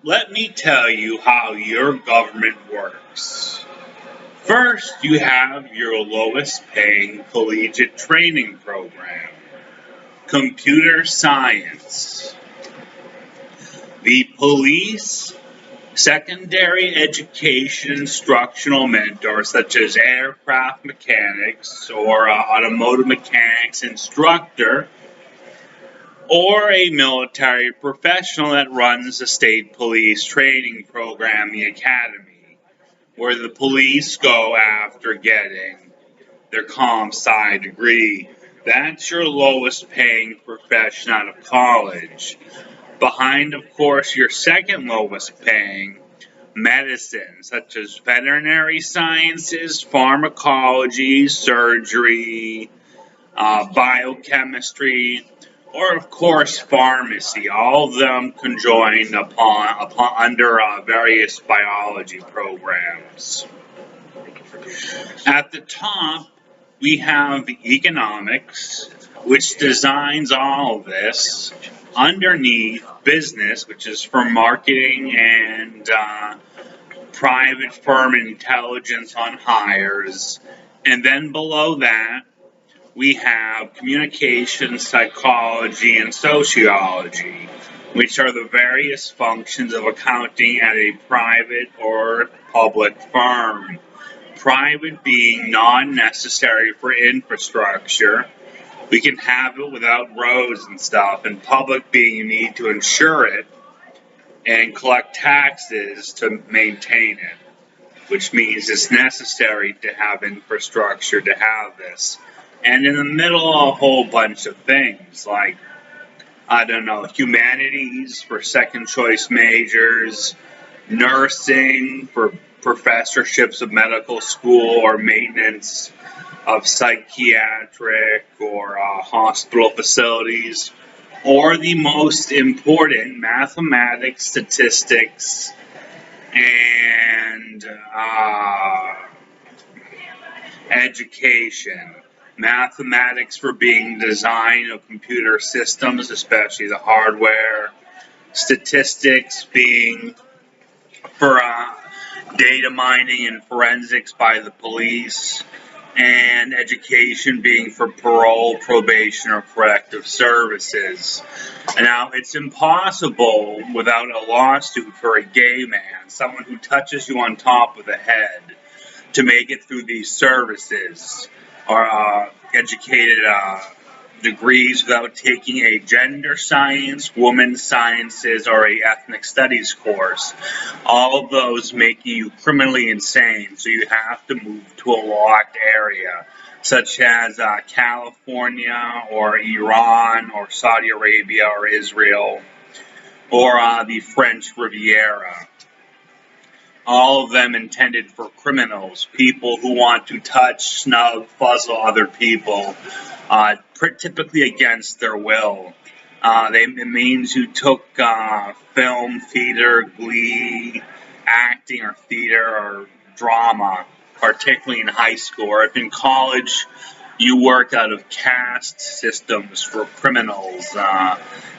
Let me tell you how your government works. First, you have your lowest paying collegiate training program, computer science. The police, secondary education instructional mentors such as aircraft mechanics or automotive mechanics instructor, or a military professional that runs the state police training program, the academy, where the police go after getting their comp sci degree. That's your lowest paying profession out of college. Behind, of course, your second lowest paying medicine, such as veterinary sciences, pharmacology, surgery, biochemistry, or of course pharmacy. All of them conjoined upon under various biology programs. At the top, we have economics, which designs all of this. Underneath, business, which is for marketing and private firm intelligence on hires. And then below that, we have communication, psychology, and sociology, which are the various functions of accounting at a private or public firm. Private being non-necessary for infrastructure. We can have it without roads and stuff, and public being you need to insure it and collect taxes to maintain it, which means it's necessary to have infrastructure to have this. And in the middle, a whole bunch of things like, I don't know, humanities for second choice majors, nursing for professorships of medical school or maintenance of psychiatric or hospital facilities, or the most important, mathematics, statistics, and education. Mathematics for being design of computer systems, especially the hardware. Statistics being for data mining and forensics by the police. And education being for parole, probation, or corrective services. Now, it's impossible without a lawsuit for a gay man, someone who touches you on top of the head, to make it through these services or educated degrees without taking a gender science, women's sciences, or a ethnic studies course. All of those making you criminally insane, so you have to move to a locked area, such as California or Iran or Saudi Arabia or Israel or the French Riviera. All of them intended for criminals, people who want to touch, snug, fuzzle other people, typically against their will. It means you took film, theater, glee, acting, or theater, or drama, particularly in high school, or if in college you work out of caste systems for criminals,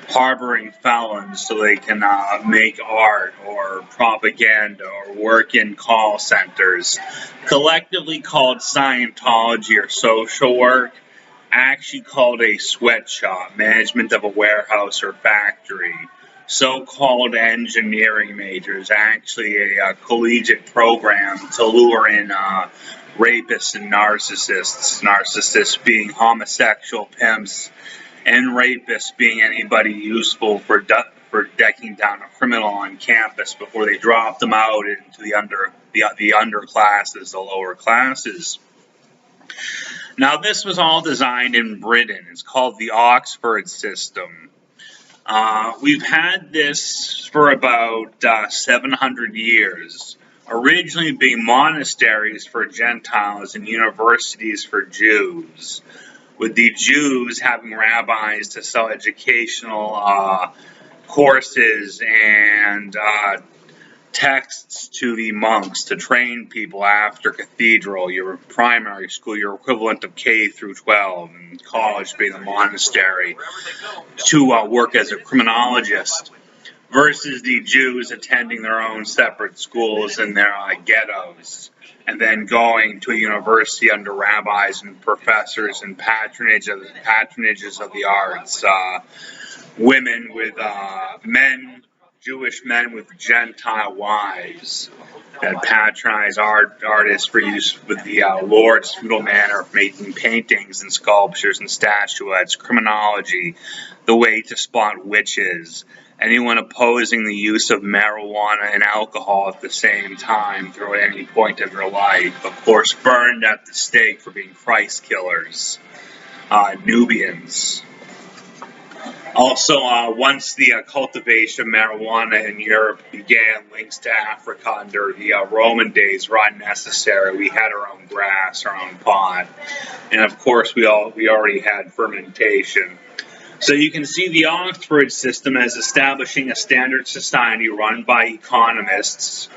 harboring felons so they can make art or propaganda or work in call centers, collectively called Scientology or social work, actually called a sweatshop, management of a warehouse or factory. So-called engineering majors, actually a collegiate program to lure in rapists and narcissists. Narcissists being homosexual pimps, and rapists being anybody useful for decking down a criminal on campus before they drop them out into the underclasses, the lower classes. Now, this was all designed in Britain. It's called the Oxford system. We've had this for about 700 years, originally being monasteries for Gentiles and universities for Jews, with the Jews having rabbis to sell educational courses and texts to the monks to train people after cathedral, your primary school, your equivalent of K through 12, and college being a monastery, to work as a criminologist. versus the Jews attending their own separate schools in their ghettos, and then going to a university under rabbis and professors and patronages of the arts. Women with Jewish men with Gentile wives that patronize artists for use with the Lord's feudal manner of making paintings and sculptures and statuettes, criminology, the way to spot witches, anyone opposing the use of marijuana and alcohol at the same time through at any point of their life, of course burned at the stake for being Christ killers, Nubians. Also, once the cultivation of marijuana in Europe began, links to Africa under the Roman days were unnecessary. We had our own grass, our own pot, and of course we already had fermentation. So you can see the Oxford system as establishing a standard society run by economists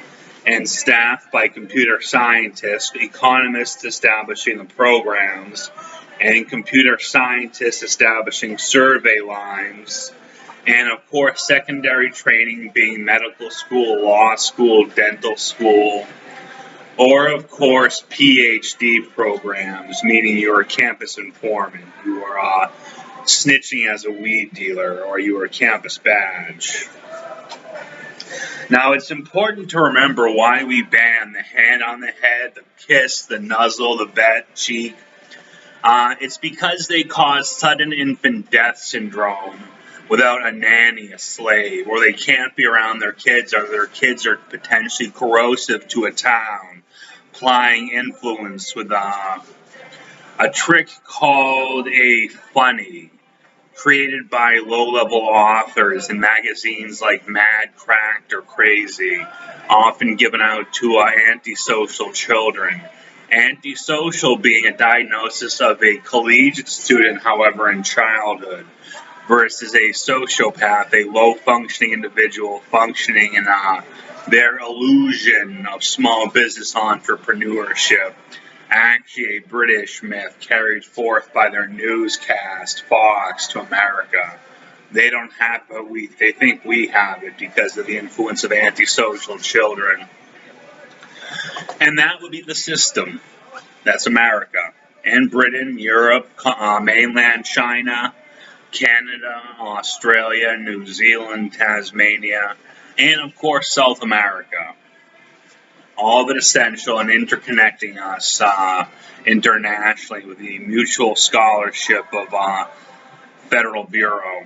and staffed by computer scientists, economists establishing the programs, and computer scientists establishing survey lines, and of course secondary training being medical school, law school, dental school, or of course PhD programs, meaning you're a campus informant, you are snitching as a weed dealer, or you are a campus badge. Now, it's important to remember why we ban the hand on the head, the kiss, the nuzzle, the wet cheek. It's because they cause sudden infant death syndrome without a nanny, a slave, or they can't be around their kids, or their kids are potentially corrosive to a town, applying influence with a trick called a funny, created by low-level authors in magazines like Mad, Cracked, or Crazy, often given out to antisocial children. Antisocial being a diagnosis of a collegiate student, however, in childhood, versus a sociopath, a low-functioning individual functioning in their illusion of small business entrepreneurship. Actually a British myth carried forth by their newscast, Fox, to America. They don't have it, they think we have it because of the influence of antisocial children. And that would be the system. That's America. And Britain, Europe, mainland China, Canada, Australia, New Zealand, Tasmania, and of course South America. All of it essential and interconnecting us internationally with the mutual scholarship of Federal Bureau.